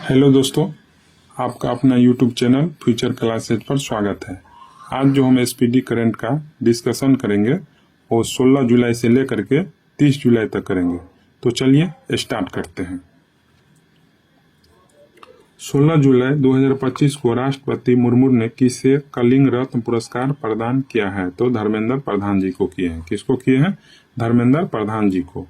Hello दोस्तों, आपका अपना यूट्यूब चैनल फ्यूचर क्लासेज पर स्वागत है। आज जो हम एसपीडी करंट का डिस्कशन करेंगे वो 16 जुलाई से लेकर के 30 जुलाई तक करेंगे। तो चलिए स्टार्ट करते हैं। 16 जुलाई 2025 को राष्ट्रपति मुर्मू ने किसे कलिंग रत्न पुरस्कार प्रदान किया है? तो धर्मेंद्र प्रधान जी को किए हैं। किसको किए हैं? धर्मेंद्र प्रधान जी को।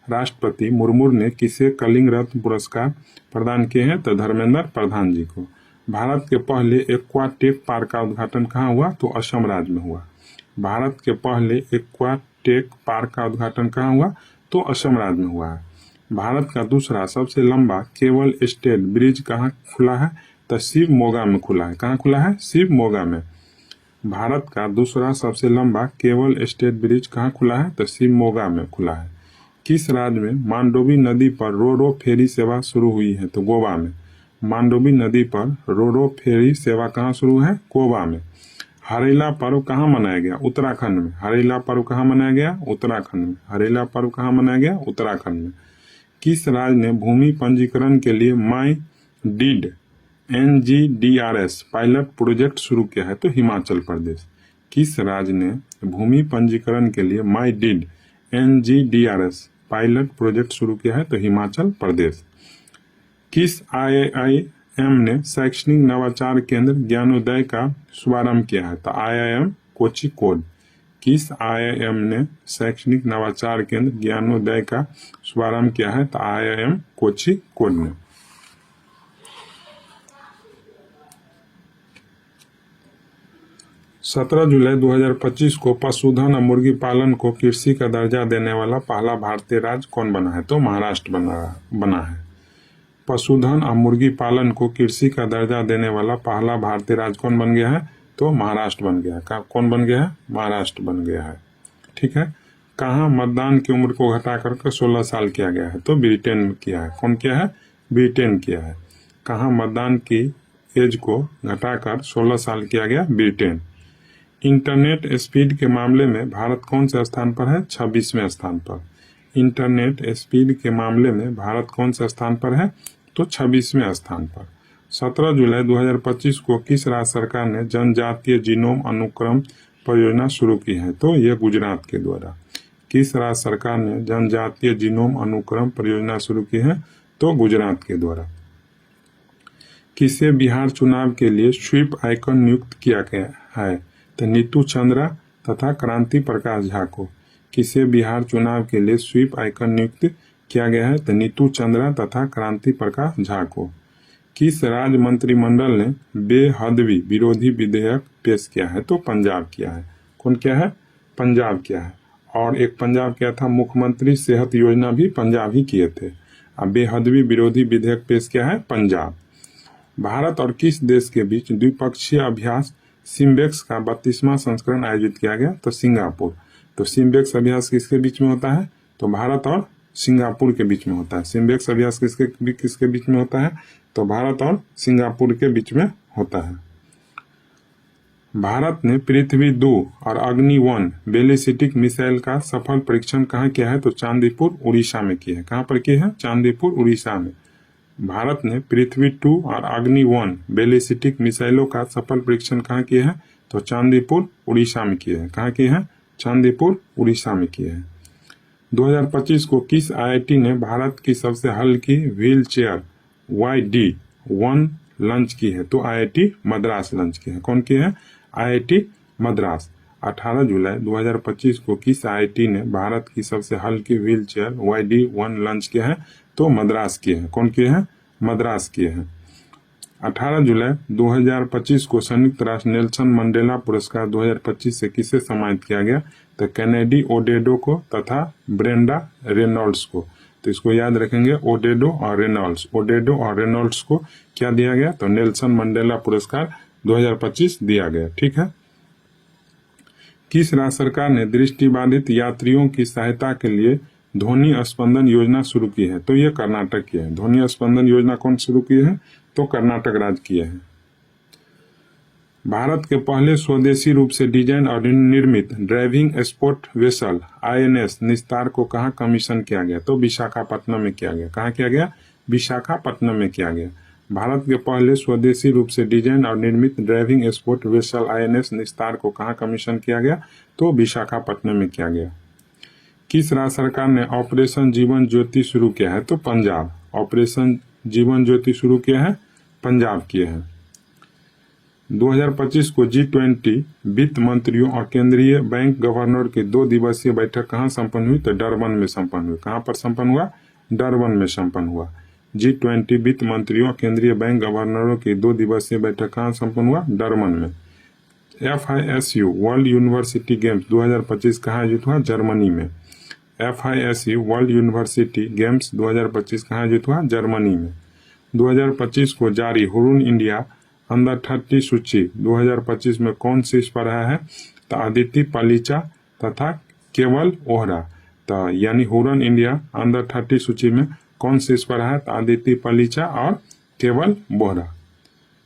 राष्ट्रपति मुर्मू ने किसे कलिंग रत्न पुरस्कार प्रदान किए हैं? तो धर्मेंद्र प्रधान जी को। भारत के पहले एक्वाटेक पार्क का उद्घाटन कहाँ हुआ? तो असम राज्य में हुआ। भारत के पहले एक्वाटेक पार्क का उद्घाटन कहाँ हुआ? तो असम राज्य में हुआ है। भारत का दूसरा सबसे लंबा केबल स्टेट ब्रिज कहाँ खुला है? तो शिवमोगा में खुला है। कहाँ खुला है? शिवमोगा में। भारत का दूसरा सबसे लंबा केबल स्टेट ब्रिज कहाँ खुला है? तो शिवमोगा में खुला है। किस राज्य में मांडोवी नदी पर रो फेरी सेवा शुरू हुई है? तो गोवा में। मांडोवी नदी पर रो फेरी सेवा कहाँ शुरू है? गोवा में। हरेला पर्व कहाँ मनाया गया? उत्तराखंड में। हरेला पर्व कहाँ मनाया गया? उत्तराखंड में। हरेला पर्व कहाँ मनाया गया? उत्तराखंड में। किस राज्य ने भूमि पंजीकरण के लिए माई डीड NGDRS पायलट प्रोजेक्ट शुरू किया है? तो हिमाचल प्रदेश। किस राज्य ने भूमि पंजीकरण के लिए माई डीड NGDRS पायलट प्रोजेक्ट शुरू किया है? तो हिमाचल प्रदेश। किस IIM ने शैक्षणिक नवाचार केंद्र ज्ञानोदय का शुभारंभ किया है? तो IIM कोझिकोड। किस IIM ने शैक्षणिक नवाचार केंद्र ज्ञानोदय का शुभारंभ किया है? तो IIM कोझिकोड ने। सत्रह जुलाई 2025 को पशुधन और मुर्गी पालन को कृषि का दर्जा देने वाला पहला भारतीय राज्य कौन बना है? तो महाराष्ट्र बना है। पशुधन और मुर्गी पालन को कृषि का दर्जा देने वाला पहला भारतीय राज्य कौन बन गया है? तो महाराष्ट्र बन गया है। कौन बन गया है? महाराष्ट्र बन गया है। ठीक है। कहाँ मतदान की उम्र को घटा करके 16 साल किया गया है? तो ब्रिटेन में किया है। कौन किया है? ब्रिटेन किया है। कहाँ मतदान की एज को घटाकर 16 साल किया गया? ब्रिटेन। इंटरनेट स्पीड के मामले में भारत कौन से स्थान पर है? 26वें स्थान पर। इंटरनेट स्पीड के मामले में भारत कौन से स्थान पर है? तो 26वें स्थान पर। 17 जुलाई 2025 को किस राज्य सरकार ने जनजातीय जीनोम अनुक्रम परियोजना शुरू की है? तो यह गुजरात के द्वारा। किस राज्य सरकार ने जनजातीय जीनोम अनुक्रम परियोजना शुरू की है? तो गुजरात के द्वारा। किसे बिहार चुनाव के लिए स्वीप आइकन नियुक्त किया गया है? तो नीतू चंद्रा तथा क्रांति प्रकाश झा को। किसे बिहार चुनाव के लिए स्वीप आइकन नियुक्त किया गया है? तो नीतू चंद्रा तथा क्रांति प्रकाश झा को। किस राज्य मंत्रिमंडल ने बेहदवी विरोधी विधेयक पेश किया है? तो पंजाब किया है। कौन किया है? पंजाब किया है। और एक पंजाब क्या था? मुख्यमंत्री सेहत योजना भी पंजाब ही किए थे। अब बेहदवी विरोधी विधेयक पेश किया है पंजाब। भारत और किस देश के बीच द्विपक्षीय अभ्यास सिम्बेक्स का 32वां संस्करण आयोजित किया गया? तो सिंगापुर। तो सिम्बेक्स अभ्यास किसके बीच में होता है? तो भारत और सिंगापुर के बीच में होता है। सिम्बेक्स अभ्यास किसके बीच में होता है? तो भारत और सिंगापुर के बीच में होता है। भारत ने पृथ्वी 2 और अग्नि 1 बैलिस्टिक मिसाइल का सफल परीक्षण कहाँ किया है? तो चांदीपुर उड़ीसा में किया है। कहाँ पर किया है? चांदीपुर उड़ीसा में। भारत ने पृथ्वी 2 और अग्नि 1 बैलिस्टिक मिसाइलों का सफल परीक्षण कहाँ किया है? तो चांदीपुर उड़ीसा में किया है। कहाँ किया है? चांदीपुर उड़ीसा में किया है। 2025 को किस IIT ने भारत की सबसे हल्की व्हील चेयर YD1 लॉन्च की है? तो IIT मद्रास लॉन्च की है। कौन की है? IIT मद्रास। 18 जुलाई 2025 को किस IIT ने भारत की सबसे हल्की व्हील चेयर YD1 लॉन्च किया है? तो मद्रास की है। कौन की है? मद्रास की है। 18 जुलाई 2025 को संयुक्त राष्ट्र नेल्सन मंडेला पुरस्कार 2025 से किसे सम्मानित किया गया? तो कैनेडी ओडेडो को तथा ब्रेंडा रेनॉल्ड्स को। तो इसको याद रखेंगे, ओडेडो और रेनॉल्ड्स। ओडेडो और रेनॉल्ड्स को क्या दिया गया? तो नेल्सन मंडेला पुरस्कार 2025 दिया गया। ठीक है। किस राज्य सरकार ने दृष्टिबाधित यात्रियों की सहायता के लिए ध्वनि स्पंदन योजना शुरू की है? तो यह कर्नाटक की है। ध्वनि स्पंदन योजना कौन शुरू की है? तो कर्नाटक राज्य की है। भारत के पहले स्वदेशी रूप से डिजाइन और निर्मित ड्राइविंग स्पोर्ट वेसल INS निस्तार को कहाँ कमीशन किया गया? तो विशाखापट्टनम में किया गया। कहाँ किया गया? विशाखापट्टनम में किया गया। भारत के पहले स्वदेशी रूप से डिजाइन और निर्मित ड्राइविंग स्पोर्ट वेसल INS निस्तार को कहाँ कमीशन किया गया? तो विशाखापट्टनम में किया गया। किस राज्य सरकार ने ऑपरेशन जीवन ज्योति शुरू किया है? तो पंजाब। ऑपरेशन जीवन ज्योति शुरू किया है पंजाब किए हैं। 2025 को G20 वित्त मंत्रियों और केंद्रीय बैंक गवर्नर की 2 दिवसीय बैठक कहाँ संपन्न हुई? तो डरबन में संपन्न हुई। कहाँ पर संपन्न हुआ? डरबन में संपन्न हुआ। G20 वित्त मंत्रियों और केंद्रीय बैंक गवर्नरों की 2 दिवसीय बैठक कहाँ संपन्न हुआ? डरबन में। FISU वर्ल्ड यूनिवर्सिटी गेम्स 2025 कहाँ आयोजित हुआ? जर्मनी में। FISU वर्ल्ड यूनिवर्सिटी गेम्स 2025 कहाँ आयोजित हुआ? जर्मनी में। 2025 को जारी हुरुन इंडिया अंडर 30 सूची 2025 में कौन शीर्ष पर रहा है? तो अदिति पलीचा तथा केवल ओहरा। तो यानी हुरुन इंडिया अंडर 30 सूची में कौन शीर्ष पर है? तो अदिति पलीचा और केवल बोहरा।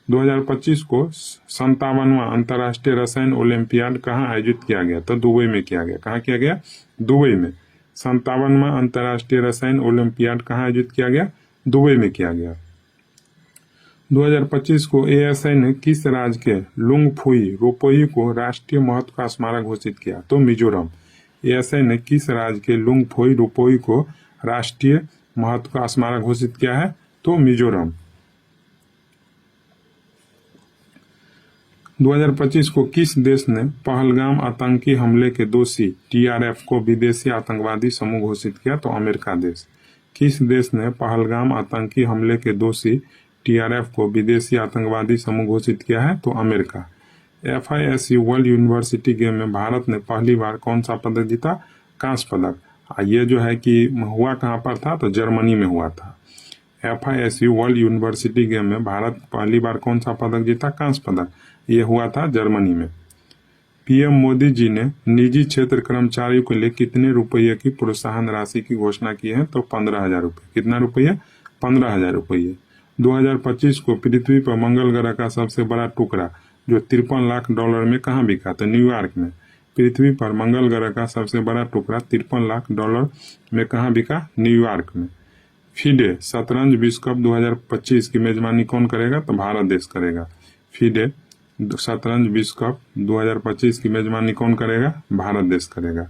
2025 को 57वां अंतर्राष्ट्रीय रसायन ओलंपियाड कहाँ आयोजित किया गया? तो दुबई में किया गया। कहाँ किया गया? दुबई में। 57वां अंतर्राष्ट्रीय रसायन ओलंपियाड कहाँ आयोजित किया गया? दुबई में किया गया। 2025 को ASI ने किस राज्य के लुंगफुई रोपोई को राष्ट्रीय महत्व का स्मारक घोषित किया? तो मिजोरम। ASI ने किस राज्य के लुंगफुई रोपोई को राष्ट्रीय महत्व का स्मारक घोषित किया है? तो मिजोरम। 2025 को किस देश ने पहलगाम आतंकी हमले के दोषी TRF को विदेशी आतंकवादी समूह घोषित किया? तो अमेरिका देश। किस देश ने पहलगाम आतंकी हमले के दोषी TRF को विदेशी आतंकवादी समूह घोषित किया है? तो America. FISU world university game में भारत ने पहली बार कौन सा पदक जीता? कांस्य पदक। ये जो है कि हुआ कहाँ पर था? तो जर्मनी में हुआ था। FISU वर्ल्ड यूनिवर्सिटी गेम में भारत पहली बार कौन सा पदक जीता? कांस्य पदक। ये हुआ था जर्मनी में। PM मोदी जी ने निजी क्षेत्र कर्मचारियों के लिए कितने रुपये की प्रोत्साहन राशि की घोषणा की है? तो 15,000 रुपये। कितना रुपये? 15,000 रुपये। 2025 को पृथ्वी पर मंगल ग्रह का सबसे बड़ा टुकड़ा जो $53 लाख में कहाँ बिका? तो न्यूयॉर्क में। पृथ्वी पर मंगल ग्रह का सबसे बड़ा टुकड़ा $53 लाख में कहाँ बिका? न्यूयॉर्क में। FIDE शतरंज विश्व कप 2025 की मेजबानी कौन करेगा? तो भारत देश करेगा। FIDE शतरंज विश्व कप 2025 की मेजबानी कौन करेगा? भारत देश करेगा।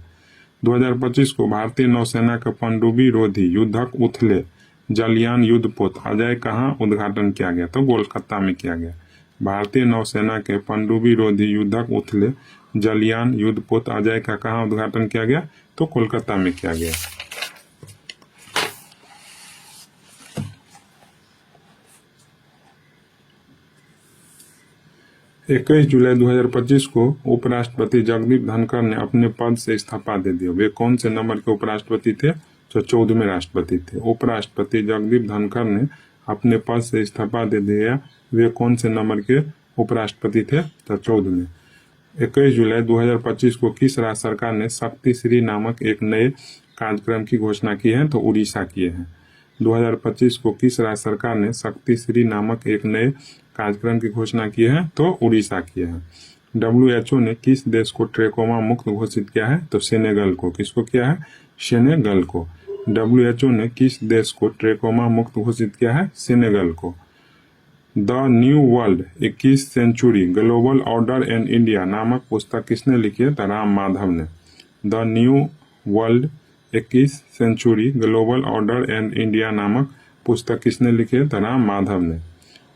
2025 को भारतीय नौसेना के पनडुब्बी रोधी युद्धक उथले जलयान युद्धपोत अजय कहाँ उद्घाटन किया गया? तो कोलकाता में किया गया। भारतीय नौसेना के पनडुब्बी रोधी युद्धक उथले जलयान युद्धपोत अजय का कहाँ उद्घाटन किया गया? तो कोलकाता में किया गया। इक्कीस जुलाई 2025 को उपराष्ट्रपति जगदीप धनखड़ ने अपने पद से इस्तीफा दे दिया। वे कौन से नंबर के उपराष्ट्रपति थे? तो 14वें राष्ट्रपति थे। उपराष्ट्रपति जगदीप धनखड़ ने अपने पद से इस्तीफा दे दिया। वे कौन से नंबर के उपराष्ट्रपति थे? तो 14वें। 21 जुलाई 2025 को किस राज्य सरकार ने शक्ति श्री नामक एक नए कार्यक्रम की घोषणा की है? तो उड़ीसा किए हैं। 2025 को किस राज्य सरकार ने शक्ति श्री नामक एक नए कार्यक्रम की घोषणा की है? तो उड़ीसा किए हैं। WHO ने किस देश को ट्रेकोमा मुक्त घोषित किया है? तो सेनेगल को। किसको किया है? सेनेगल को। WHO ने किस देश को ट्रेकोमा मुक्त घोषित किया है? सेनेगल को। The new world 21 century global order and India नामक पुस्तक किसने लिखी है? तो राम माधव ने। The new world 21 century global order and India नामक पुस्तक किसने लिखी है? तो राम माधव ने।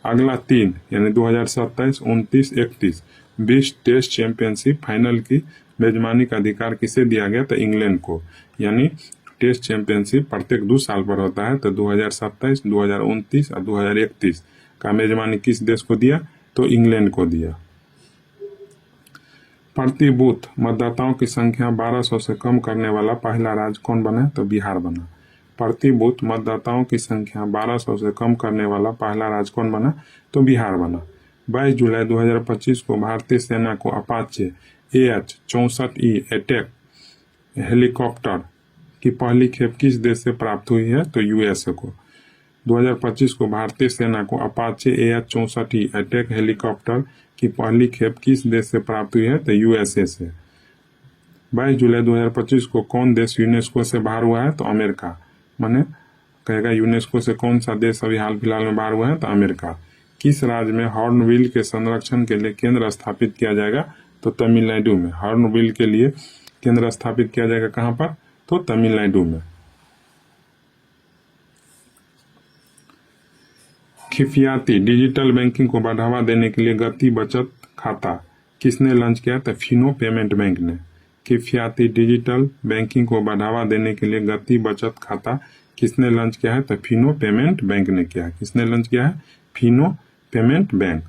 अगला 3 यानी 2027, 29, 31 20 टेस्ट चैंपियनशिप फाइनल की मेजबानी का अधिकार किसे दिया गया? तो इंग्लैंड को। यानी टेस्ट चैंपियनशिप प्रत्येक 2 साल पर होता है। तो 2027, 2029 और 2031 का मेजबानी किस देश को दिया? तो इंग्लैंड को दिया। प्रति बूथ मतदाताओं की संख्या 1200 से कम करने वाला पहला राज्य कौन बना? तो बिहार बना। प्रति बूथ मतदाताओं की संख्या 1200 से कम करने वाला पहला राज्य कौन बना? तो बिहार बना। 22 जुलाई 2025 को भारतीय सेना को अपाचे AH-64E अटैक हेलीकॉप्टर की पहली खेप किस देश से प्राप्त हुई है? तो USA को। 2025 को भारतीय सेना को अपाचे AH-64E अटैक हेलीकॉप्टर की पहली खेप किस देश से प्राप्त हुई है? तो USA से। 22 जुलाई 2025 को कौन देश यूनेस्को से बाहर हुआ है? तो अमेरिका। माने कहेगा यूनेस्को से कौन सा देश अभी हाल फिलहाल में बाहर हुआ है, तो अमेरिका। किस राज्य में हॉर्नबिल के संरक्षण के लिए केंद्र स्थापित किया जाएगा, तो तमिलनाडु में। हॉर्नबिल के लिए केंद्र स्थापित किया जाएगा कहाँ पर, तो तमिलनाडु में। किफायती डिजिटल बैंकिंग को बढ़ावा देने के लिए गति बचत खाता किसने लॉन्च किया, तो फिनो पेमेंट बैंक ने। किफायती डिजिटल बैंकिंग को बढ़ावा देने के लिए गति बचत खाता किसने लॉन्च किया है, तो फिनो पेमेंट बैंक ने किया है। किसने लॉन्च किया है, फिनो पेमेंट बैंक।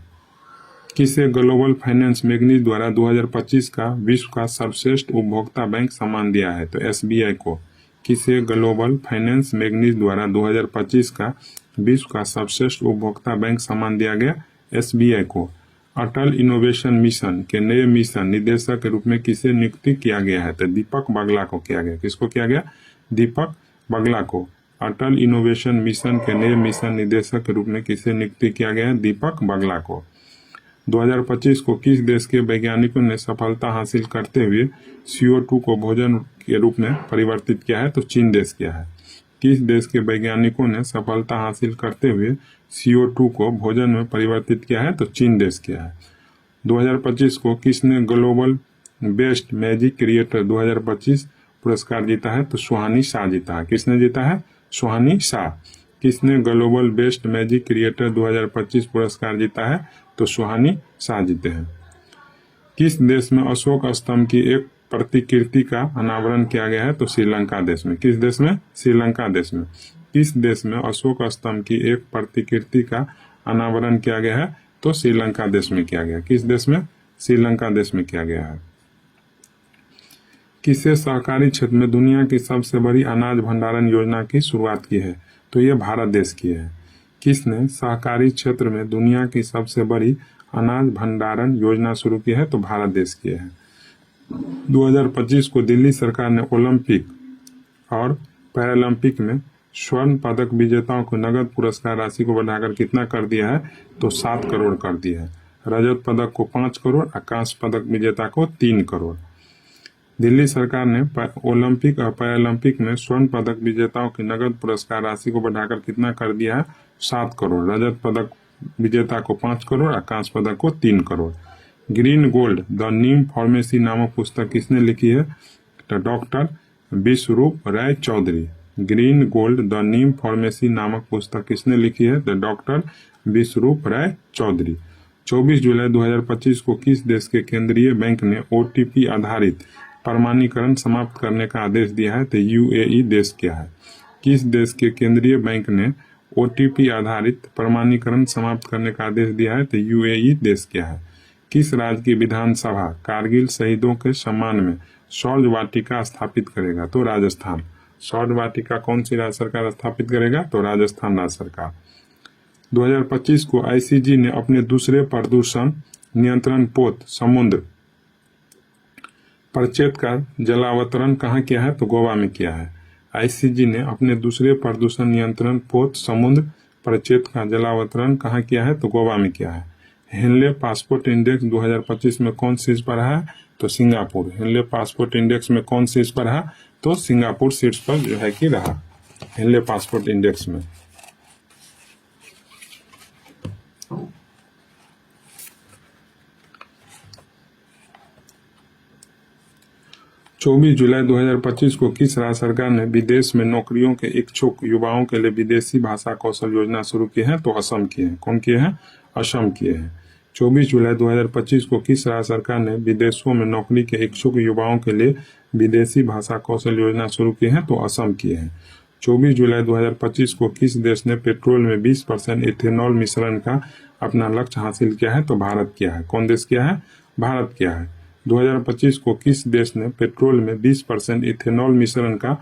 किसे ग्लोबल फाइनेंस मैगजीन द्वारा 2025 का विश्व का सर्वश्रेष्ठ उपभोक्ता बैंक सम्मान दिया है, तो एसबीआई को। किसे ग्लोबल फाइनेंस मैगजीन द्वारा 2025 का विश्व का सर्वश्रेष्ठ उपभोक्ता बैंक सम्मान दिया गया, एसबीआई को। अटल इनोवेशन मिशन के नए मिशन निदेशक के रूप में किसे नियुक्ति किया गया है, तो दीपक बागला को किया गया। किसको किया गया, दीपक बागला को। अटल इनोवेशन मिशन के नए मिशन निदेशक के रूप में किसे नियुक्ति किया गया है, दीपक बागला को। 2025 को किस देश के वैज्ञानिकों ने सफलता हासिल करते हुए CO2 को भोजन के रूप में परिवर्तित किया है, तो चीन देश किया है। किस देश के वैज्ञानिकों ने सफलता हासिल करते हुए CO2 को भोजन में परिवर्तित किया है, तो चीन देश किया है। 2025 को किसने ग्लोबल बेस्ट मैजिक क्रिएटर 2025 पुरस्कार जीता है, तो सुहानी शाह जीता है। किसने जीता है, सुहानी शाह। किसने ग्लोबल बेस्ट मैजिक क्रिएटर 2025 पुरस्कार जीता है, तो सुहानी शाह जीते हैं। किस देश में अशोक स्तंभ की एक प्रतिकृति का अनावरण किया गया है, तो श्रीलंका देश में। किस देश में, श्रीलंका देश में। किस देश में अशोक स्तंभ की एक प्रतिकृति का अनावरण किया गया है, तो श्रीलंका देश में किया गया। किस देश में, श्रीलंका देश में किया गया है। किसे सहकारी क्षेत्र में दुनिया की सबसे बड़ी अनाज भंडारण योजना की शुरुआत की है, तो ये भारत देश की है। किसने सहकारी क्षेत्र में दुनिया की सबसे बड़ी अनाज भंडारण योजना शुरू की है, तो भारत देश की है। 2025 को दिल्ली सरकार ने ओलंपिक और पैरालंपिक में स्वर्ण पदक विजेताओं को नगद पुरस्कार राशि को बढ़ाकर कितना कर दिया है, तो 7 करोड़ कर दिया है। रजत पदक को 5 करोड़ और कांस्य पदक विजेता को 3 करोड़। दिल्ली सरकार ने ओलंपिक और पैरालंपिक में स्वर्ण पदक विजेताओं की नगद पुरस्कार राशि को बढ़ाकर कितना कर दिया है, 7 करोड़। रजत पदक विजेता को 5 करोड़ और कांस्य पदक को 3 crore. Green gold the neem pharmacy नामक पुस्तक किसने लिखी है, तो doctor Vishwaroop Rai Chowdhury. Green gold the neem pharmacy नामक पुस्तक किसने लिखी है, तो डॉक्टर विश्वरूप राय चौधरी। 24 जुलाई 2025 को किस देश के केंद्रीय बैंक ने OTP आधारित प्रमाणीकरण समाप्त करने का आदेश दिया है, तो UAE देश क्या है। किस देश के केंद्रीय बैंक ने OTP आधारित प्रमाणीकरण समाप्त करने का आदेश दिया है, तो UAE देश क्या है। किस राज्य की विधानसभा कारगिल शहीदों के सम्मान में शौर्य वाटिका स्थापित करेगा, तो राजस्थान। शौर्य वाटिका कौन सी राज्य सरकार स्थापित करेगा, तो राजस्थान राज्य सरकार। 2025 को ICG ने अपने दूसरे प्रदूषण नियंत्रण पोत समुद्र परिचेत का जलावतरण कहाँ किया है, तो गोवा में किया है। ICG ने अपने दूसरे प्रदूषण नियंत्रण पोत समुद्र परिचेत का जलावतरण कहाँ किया है, तो गोवा में किया है। हेनले पासपोर्ट इंडेक्स 2025 में कौन शीर्ष पर है, तो सिंगापुर। हेनले पासपोर्ट इंडेक्स में कौन शीर्ष पर है, तो सिंगापुर शीर्ष पर जो है कि रहा हेनले पासपोर्ट इंडेक्स में। चौबीस जुलाई 2025 को किस राज्य सरकार ने विदेश में नौकरियों के इच्छुक युवाओं के लिए विदेशी भाषा कौशल योजना शुरू की है, तो असम की है। कौन किए हैं, असम किए हैं। 24 जुलाई 2025 को किस राज्य सरकार ने विदेशों में नौकरी के इच्छुक युवाओं के लिए विदेशी भाषा कौशल योजना शुरू की है, तो असम की है। 24 जुलाई 2025 को किस देश ने पेट्रोल में 20% इथेनॉल मिश्रण का अपना लक्ष्य हासिल किया है, तो भारत किया है। कौन देश किया है, भारत किया है। 2025 को किस देश ने पेट्रोल में 20% इथेनॉल मिश्रण का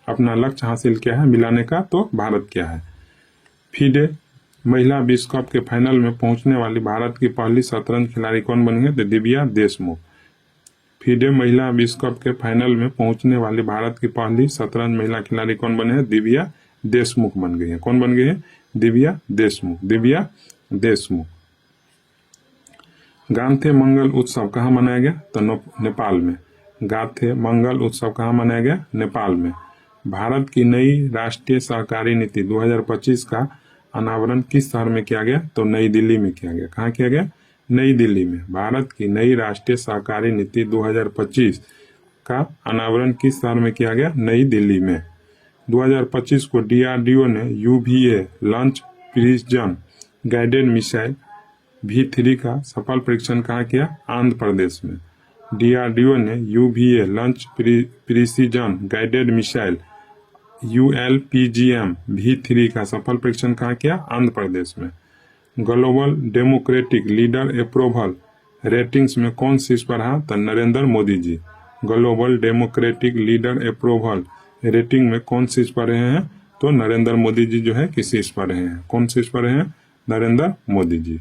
अपना लक्ष्य हासिल किया है मिलाने का, तो भारत किया है। फीडे महिला विश्व कप के फाइनल में पहुंचने वाली भारत की पहली शतरंज खिलाड़ी कौन बनी है, तो दिव्या देशमुख। फीडे महिला विश्व कप के फाइनल में पहुंचने वाली भारत की पहली शतरंज महिला खिलाड़ी कौन बने हैं, दिव्या देशमुख बन गई है। कौन बन गई है, दिव्या देशमुख। दिव्या देशमुख। गांथे मंगल उत्सव कहाँ मनाया गया, तो नेपाल में। गांथे मंगल उत्सव कहाँ मनाया गया, नेपाल में। भारत की नई राष्ट्रीय सहकारी नीति 2025 का अनावरण किस शहर में किया गया? तो नई दिल्ली में किया गया। कहाँ किया गया? नई दिल्ली में। भारत की नई राष्ट्रीय सहकारी नीति 2025 का अनावरण किस शहर में किया गया? नई दिल्ली में। 2025 को DRDO ने UVA launch prison guided missile V3 का सफल परीक्षण कहाँ किया? आंध्र प्रदेश में। DRDO ने UVA launch precision guided missile ULPGM V3 का सफल परीक्षण कहाँ किया? आंध्र प्रदेश में। Global democratic leader approval ratings में कौन शीर्ष पर रहा? तो Narendra Modi ji. Global democratic leader approval rating में कौन शीर्ष पर रहे हैं? तो नरेंद्र मोदी जी जो है कि शीर्ष पर रहे हैं। कौन शीर्ष पर रहे हैं? नरेंद्र मोदी जी।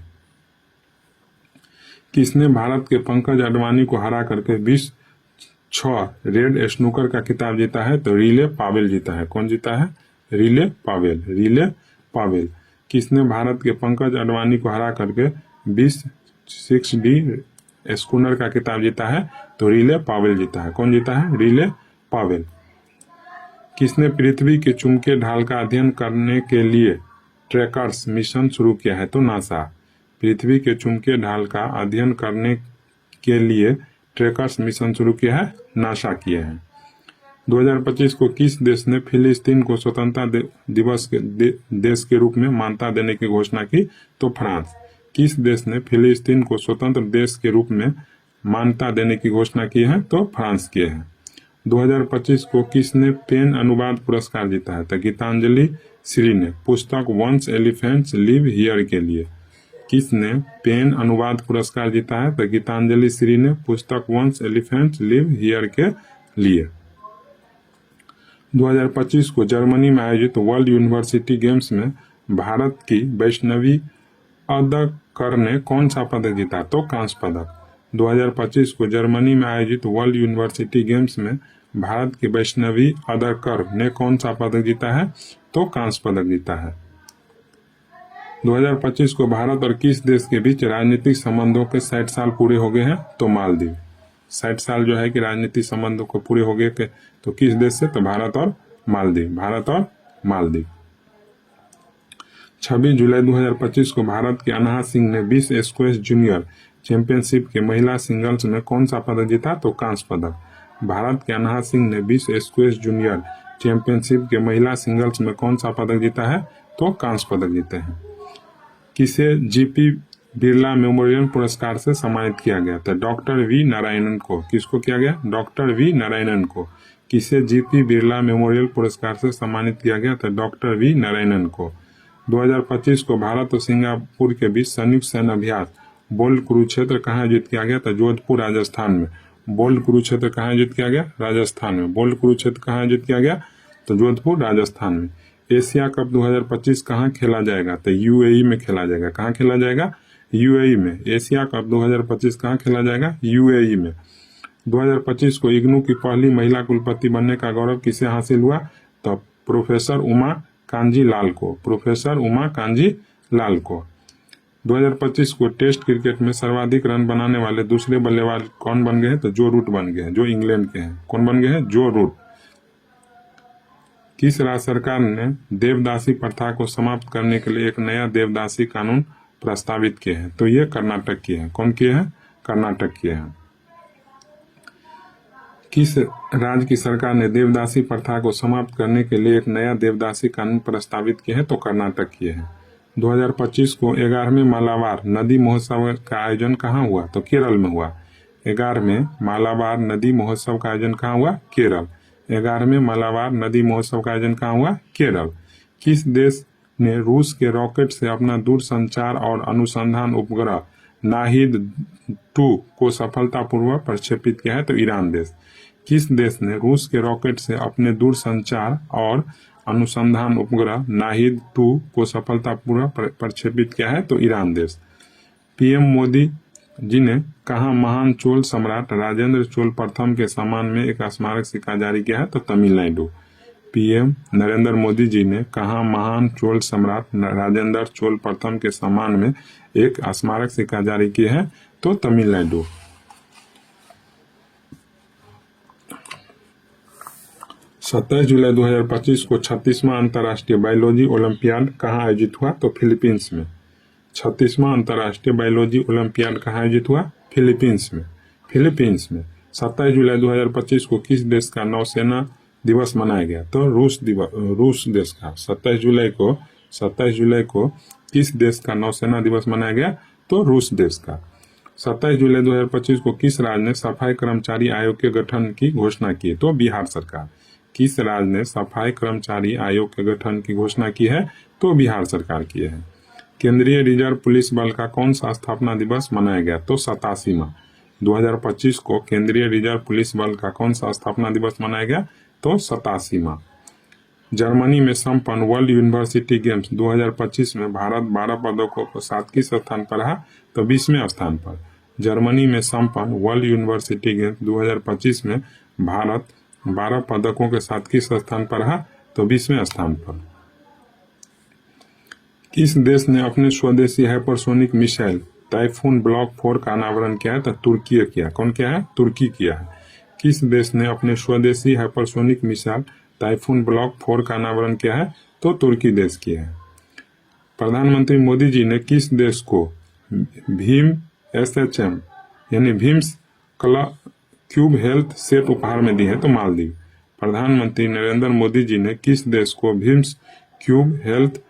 किसने भारत के पंकज अडवाणी को हरा करके 26 रेड स्नूकर का खिताब जीता है? तो रिले पावेल जीता है। कौन जीता है? Riley Powell. Riley Powell. किसने भारत के पंकज अडवाणी को हरा करके 26D स्कूनर का खिताब जीता है? तो रिले पावेल जीता है। कौन जीता है? Riley Powell. किसने पृथ्वी के चुंबकीय ढाल का अध्ययन करने के लिए ट्रैकर्स मिशन शुरू किया है? तो नासा। पृथ्वी के चुंबकीय ढाल का अध्ययन करने के लिए ट्रैकर्स मिशन शुरू किया है? नासा किए हैं। 2025 को किस देश ने फिलिस्तीन को स्वतंत्रता दिवस के देश के रूप में मान्यता देने की घोषणा की? तो फ्रांस। किस देश ने फिलिस्तीन को स्वतंत्र देश के रूप में मान्यता देने की घोषणा की है? तो फ्रांस किए हैं। 2025 को किसने पेन अनुवाद पुरस्कार जीता है? तो गीतांजलि श्री ने पुस्तक वंस एलिफेंट्स लिव हियर के लिए। किसने पेन अनुवाद पुरस्कार जीता है? तो गीतांजलि श्री ने पुस्तक वंस एलिफेंट्स लिव हियर के लिए। 2025 को जर्मनी में आयोजित वर्ल्ड यूनिवर्सिटी गेम्स में भारत की वैष्णवी अदकर ने कौन सा पदक जीता? तो कांस्य पदक। 2025 को जर्मनी में आयोजित वर्ल्ड यूनिवर्सिटी गेम्स में भारत की वैष्णवी अदकर ने कौन सा पदक जीता है? तो कांस्य पदक जीता है। 2025 को भारत और किस देश के बीच राजनीतिक संबंधों के 60 साल पूरे हो गए हैं? तो मालदीव। 60 साल जो है कि राजनीतिक संबंधों को पूरे हो गए तो किस देश से? तो भारत और मालदीव। भारत और मालदीव। 26 जुलाई 2025 को भारत के अनहा सिंह ने 20 स्क्वैश जूनियर चैंपियनशिप के महिला सिंगल्स में कौन सा पदक जीता? तो कांस्य पदक। भारत के अनहा सिंह ने 20 स्क्वैश जूनियर चैंपियनशिप के महिला सिंगल्स में कौन सा पदक जीता है? तो कांस्य पदक जीते हैं। किसे GP बिरला मेमोरियल पुरस्कार से सम्मानित किया गया? तो डॉक्टर V नारायणन को। किसको किया गया? डॉक्टर V नारायणन को। किसे GP बिरला मेमोरियल पुरस्कार से सम्मानित किया गया? तो डॉक्टर V नारायणन को। 2025 को भारत और सिंगापुर के बीच संयुक्त सैन्य अभ्यास बोल्ड कुरुक्षेत्र कहाँ आयोजित किया गया? तो जोधपुर राजस्थान में। बोल्ड कुरुक्षेत्र कहाँ आयोजित किया गया? राजस्थान में। बोल्ड कुरुक्षेत्र कहाँ आयोजित किया गया? तो जोधपुर राजस्थान में। एशिया कप 2025 कहाँ खेला जाएगा? तो UAE में खेला जाएगा। कहाँ खेला जाएगा? UAE में। एशिया कप 2025 कहाँ खेला जाएगा? UAE में। 2025 को इग्नू की पहली महिला कुलपति बनने का गौरव किसे हासिल हुआ? तो प्रोफेसर उमा कांजी लाल को। प्रोफेसर उमा कांजी लाल को। 2025 को टेस्ट क्रिकेट में सर्वाधिक रन बनाने वाले दूसरे बल्लेबाज कौन बन गए हैं? तो जो रूट बन गए हैं, जो इंग्लैंड के हैं। कौन बन गए हैं? जो रूट। किस राज्य सरकार ने देवदासी प्रथा को समाप्त करने के लिए एक नया देवदासी कानून प्रस्तावित किए हैं? तो ये कर्नाटक की है। कौन किए हैं? कर्नाटक किए हैं। किस राज्य की सरकार ने देवदासी प्रथा को समाप्त करने के लिए एक नया देवदासी कानून प्रस्तावित किए हैं? तो कर्नाटक किए हैं। 2025 को 11वें मालाबार नदी महोत्सव का आयोजन कहाँ हुआ? तो केरल में हुआ। 11वें मालाबार नदी महोत्सव का आयोजन कहाँ हुआ? केरल। 11वें मालाबार नदी महोत्सव का आयोजन कहाँ हुआ? केरल। किस देश ने रूस के रॉकेट से अपना दूरसंचार और अनुसंधान उपग्रह नाहिद 2 को सफलतापूर्वक प्रक्षेपित किया है? तो ईरान देश। किस देश ने रूस के रॉकेट से अपने दूरसंचार और अनुसंधान उपग्रह नाहिद 2 को सफलतापूर्वक प्रक्षेपित किया है? तो ईरान देश। PM मोदी जी ने कहा महान चोल सम्राट राजेंद्र चोल प्रथम के सम्मान में एक स्मारक सिक्का जारी किया है? तो तमिलनाडु। PM नरेंद्र मोदी जी ने कहा महान चोल सम्राट राजेंद्र चोल प्रथम के सम्मान में एक स्मारक सिक्का जारी किया है? तो तमिलनाडु। 27 जुलाई 2025 को 36वां अंतर्राष्ट्रीय बायोलॉजी ओलंपियाड कहाँ आयोजित हुआ? तो फिलीपींस में। 36वां अंतर्राष्ट्रीय बायोलॉजी ओलंपियाड कहाँ आयोजित हुआ? फिलीपींस में। 27 जुलाई 2025 को किस देश का नौसेना दिवस मनाया गया? तो रूस देश का। 27 जुलाई को किस देश का नौसेना दिवस मनाया गया? तो रूस देश का। 27 जुलाई 2025 को किस राज्य ने सफाई कर्मचारी आयोग के गठन की घोषणा की? तो बिहार सरकार। किस राज्य ने सफाई कर्मचारी आयोग के गठन की घोषणा की है? तो बिहार सरकार की है। केंद्रीय रिजर्व पुलिस बल का कौन सा स्थापना दिवस मनाया गया? तो 87वां। 2025 को केंद्रीय रिजर्व पुलिस बल का कौन सा स्थापना दिवस मनाया गया? तो 87वां। जर्मनी में संपन्न वर्ल्ड यूनिवर्सिटी गेम्स 2025 में भारत 12 पदकों को साथ किस स्थान पर रहा? तो 20वें स्थान पर। जर्मनी में संपन्न वर्ल्ड यूनिवर्सिटी गेम्स 2025 में भारत 12 पदकों के साथ किस स्थान पर रहा? तो 20वें स्थान पर। किस देश ने अपने स्वदेशी हाइपरसोनिक मिसाइल टाइफून ब्लॉक 4 का अनावरण किया है? तो तुर्की किया। कौन किया है? तुर्की किया है। किस देश ने अपने स्वदेशी हाइपरसोनिक मिसाइल टाइफून ब्लॉक 4 का अनावरण किया है? तो तुर्की देश किया है। प्रधानमंत्री मोदी जी ने किस देश को भीम SHM यानी भीम्स क्यूब हेल्थ सेट उपहार में दी है? तो मालदीव। प्रधानमंत्री नरेंद्र मोदी जी ने किस देश को भीम्स क्यूब हेल्थ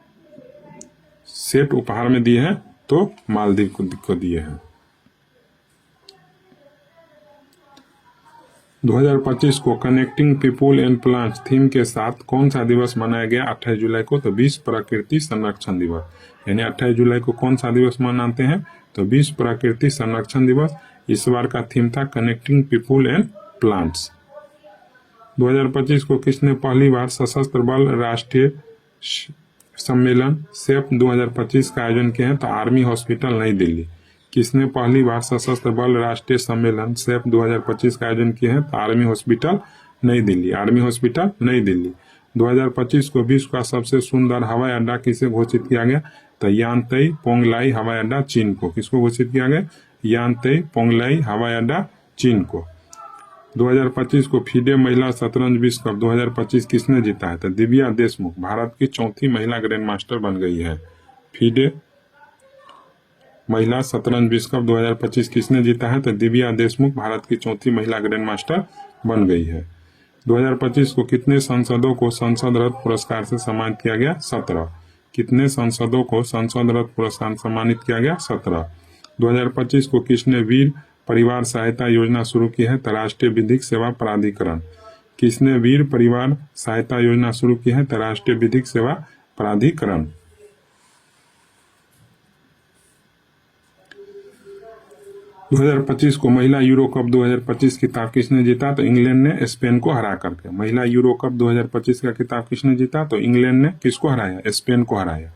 सेट उपहार में दिए हैं? तो मालदीव को दिए हैं। 2025 को connecting people and plants theme के साथ कौन सा दिवस मनाया गया? 28 जुलाई को। तो 20 प्रकृति संरक्षण दिवस। यानी 28 जुलाई को कौन सा दिवस मनाते हैं? तो 20 प्रकृति संरक्षण दिवस। इस बार का थीम था कनेक्टिंग पीपुल एंड प्लांट्स। 2025 को किसने पहली बार सशस्त्र बल राष्ट्रीय सम्मेलन सेफ 2025 का आयोजन किया है? तो आर्मी हॉस्पिटल नई दिल्ली। किसने पहली बार सशस्त्र बल राष्ट्रीय सम्मेलन सेफ 2025 का आयोजन किया है? तो आर्मी हॉस्पिटल नई दिल्ली। आर्मी हॉस्पिटल नई दिल्ली। 2025 को विश्व का सबसे सुंदर हवाई अड्डा किसे घोषित किया गया? तो यांतई पोंगलाई हवाई अड्डा चीन को। किसको घोषित किया गया? यांतई पोंगलाई हवाई अड्डा चीन को। 2025 को फीडे महिला शतरंज विश्व कप 2025 किसने जीता है? तो दिव्या देशमुख भारत की चौथी महिला ग्रैंड मास्टर बन गई है। फीडे महिला शतरंज विश्व कप 2025 किसने जीता है? तो दिव्या देशमुख भारत की चौथी महिला ग्रैंड मास्टर बन गई है। 2025 को कितने सांसदों को संसद रत्न पुरस्कार से सम्मानित किया गया? 17। कितने सांसदों को संसद रत्न पुरस्कार सम्मानित किया गया? 17। 2025 को किसने वीर परिवार सहायता योजना शुरू की है? तो राष्ट्रीय विधिक सेवा प्राधिकरण। किसने वीर परिवार सहायता योजना शुरू की है? तो राष्ट्रीय विधिक सेवा प्राधिकरण। 2025 को महिला यूरो कप 2025 खिताब किसने जीता? तो इंग्लैंड ने स्पेन को हरा करके। महिला यूरो कप 2025 का खिताब किसने जीता? तो इंग्लैंड ने किसको हराया? स्पेन को हराया।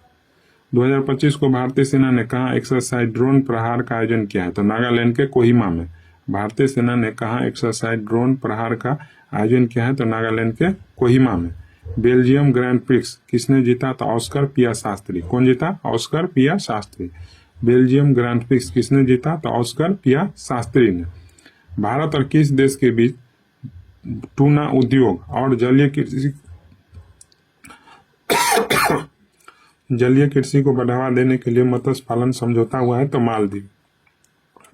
2025 को भारतीय सेना ने कहाँ एक्सरसाइज ड्रोन प्रहार का आयोजन किया है? तो नागालैंड के कोहिमा में। भारतीय सेना ने कहाँ एक्सरसाइज ड्रोन प्रहार का आयोजन किया है? तो नागालैंड के कोहिमा में। बेल्जियम ग्रैंड प्रिक्स किसने जीता? तो ऑस्कर पिया शास्त्री। कौन जीता? ऑस्कर पिया शास्त्री। बेल्जियम ग्रैंड प्रिक्स किसने जीता? तो ऑस्कर पिया शास्त्री ने। भारत और किस देश के बीच टूना उद्योग और जलीय कृषि को बढ़ावा देने के लिए मत्स्य पालन समझौता हुआ है? तो मालदीव।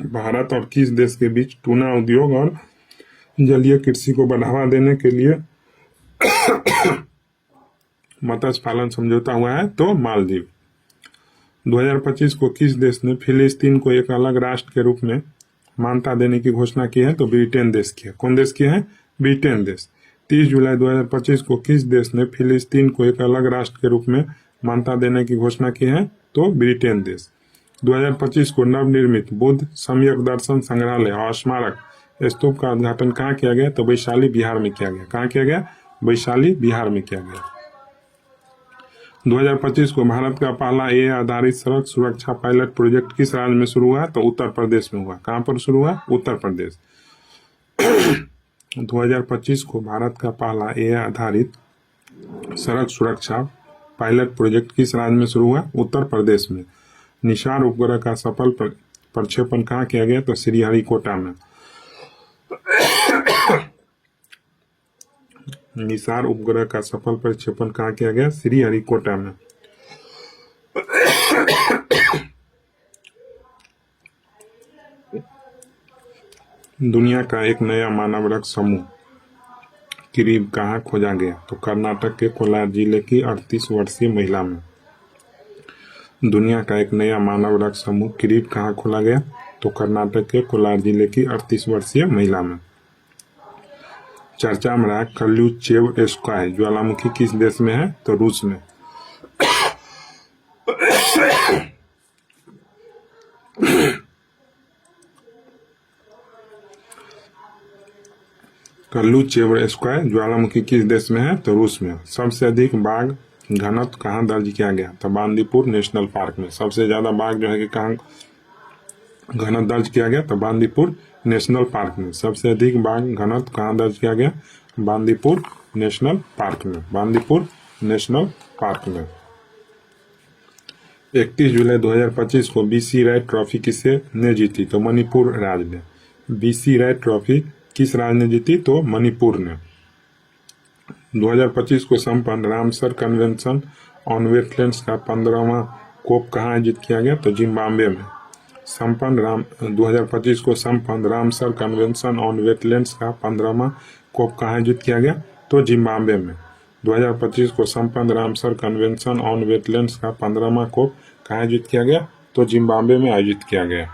भारत और किस देश के बीच टूना उद्योग और जलीय कृषि को बढ़ावा देने के लिए मत्स्य पालन समझौता हुआ है? तो मालदीव। 2025 को किस देश ने फिलिस्तीन को एक अलग राष्ट्र के रूप में मान्यता देने की घोषणा की है? तो ब्रिटेन देश की है। कौन देश की है? ब्रिटेन देश। 30 जुलाई 2025 को किस देश ने फिलिस्तीन को एक अलग राष्ट्र के रूप में मान्यता देने की घोषणा की है? तो ब्रिटेन देश। 2025 को नवनिर्मित बुद्ध सम्यक दर्शन संग्रहालय और स्मारक स्तूप का उद्घाटन कहाँ किया गया? तो वैशाली बिहार में किया गया। कहाँ किया गया? वैशाली बिहार में किया गया। 2025 को भारत का पहला AI आधारित सड़क सुरक्षा पायलट प्रोजेक्ट किस राज्य में शुरू हुआ? तो उत्तर प्रदेश में हुआ। कहाँ पर शुरू हुआ? उत्तर प्रदेश। 2025 को भारत का पहला AI आधारित सड़क सुरक्षा पायलट प्रोजेक्ट किस राज्य में शुरू हुआ? उत्तर प्रदेश में। निशार उपग्रह का सफल प्रक्षेपण कहाँ किया गया? तो श्रीहरिकोटा में। निसार उपग्रह का सफल प्रक्षेपण कहाँ किया गया? श्रीहरिकोटा में। दुनिया का एक नया मानव रक्त समूह किरीब कहाँ खोजा गया? तो कर्नाटक के कोलार जिले की 38 वर्षीय महिला में। दुनिया का एक नया मानव रक्त समूह किरीब कहाँ खोला गया? तो कर्नाटक के कोलार जिले की 38 वर्षीय महिला में। चर्चा में रहा कल्यूचेवस्काय ज्वालामुखी किस देश में है? तो रूस में। कल्यूचेवस्काय ज्वालामुखी किस देश में है? तो रूस में। सबसे अधिक बाघ घनत्व कहाँ दर्ज किया गया? तो बांदीपुर नेशनल पार्क में। सबसे ज्यादा बाघ जो है कि कहाँ घनत्व दर्ज किया गया? तो बांदीपुर नेशनल पार्क में। सबसे अधिक बाघ घनत्व कहाँ दर्ज किया गया? बांदीपुर नेशनल पार्क में। बांदीपुर नेशनल पार्क में। 31 जुलाई 2025 को बीसी राय ट्रॉफी किसे ने जीती? तो मणिपुर राज्य ने। बीसी राय ट्रॉफी किस राज्य ने जीती? तो मणिपुर ने। 2025 को संपन्न रामसर कन्वेंशन ऑन वेटलैंड्स का 15वां कोप कहाँ आयोजित किया गया? तो जिम्बाब्वे में। 2025 को संपन्न रामसर कन्वेंशन ऑन वेटलैंड्स का 15वां कोप कहाँ आयोजित किया गया? तो जिम्बाब्वे में। 2025 को संपन्न रामसर कन्वेंशन ऑन वेटलैंड्स का 15वां कोप कहाँ आयोजित किया गया? तो जिम्बाब्वे में आयोजित किया गया।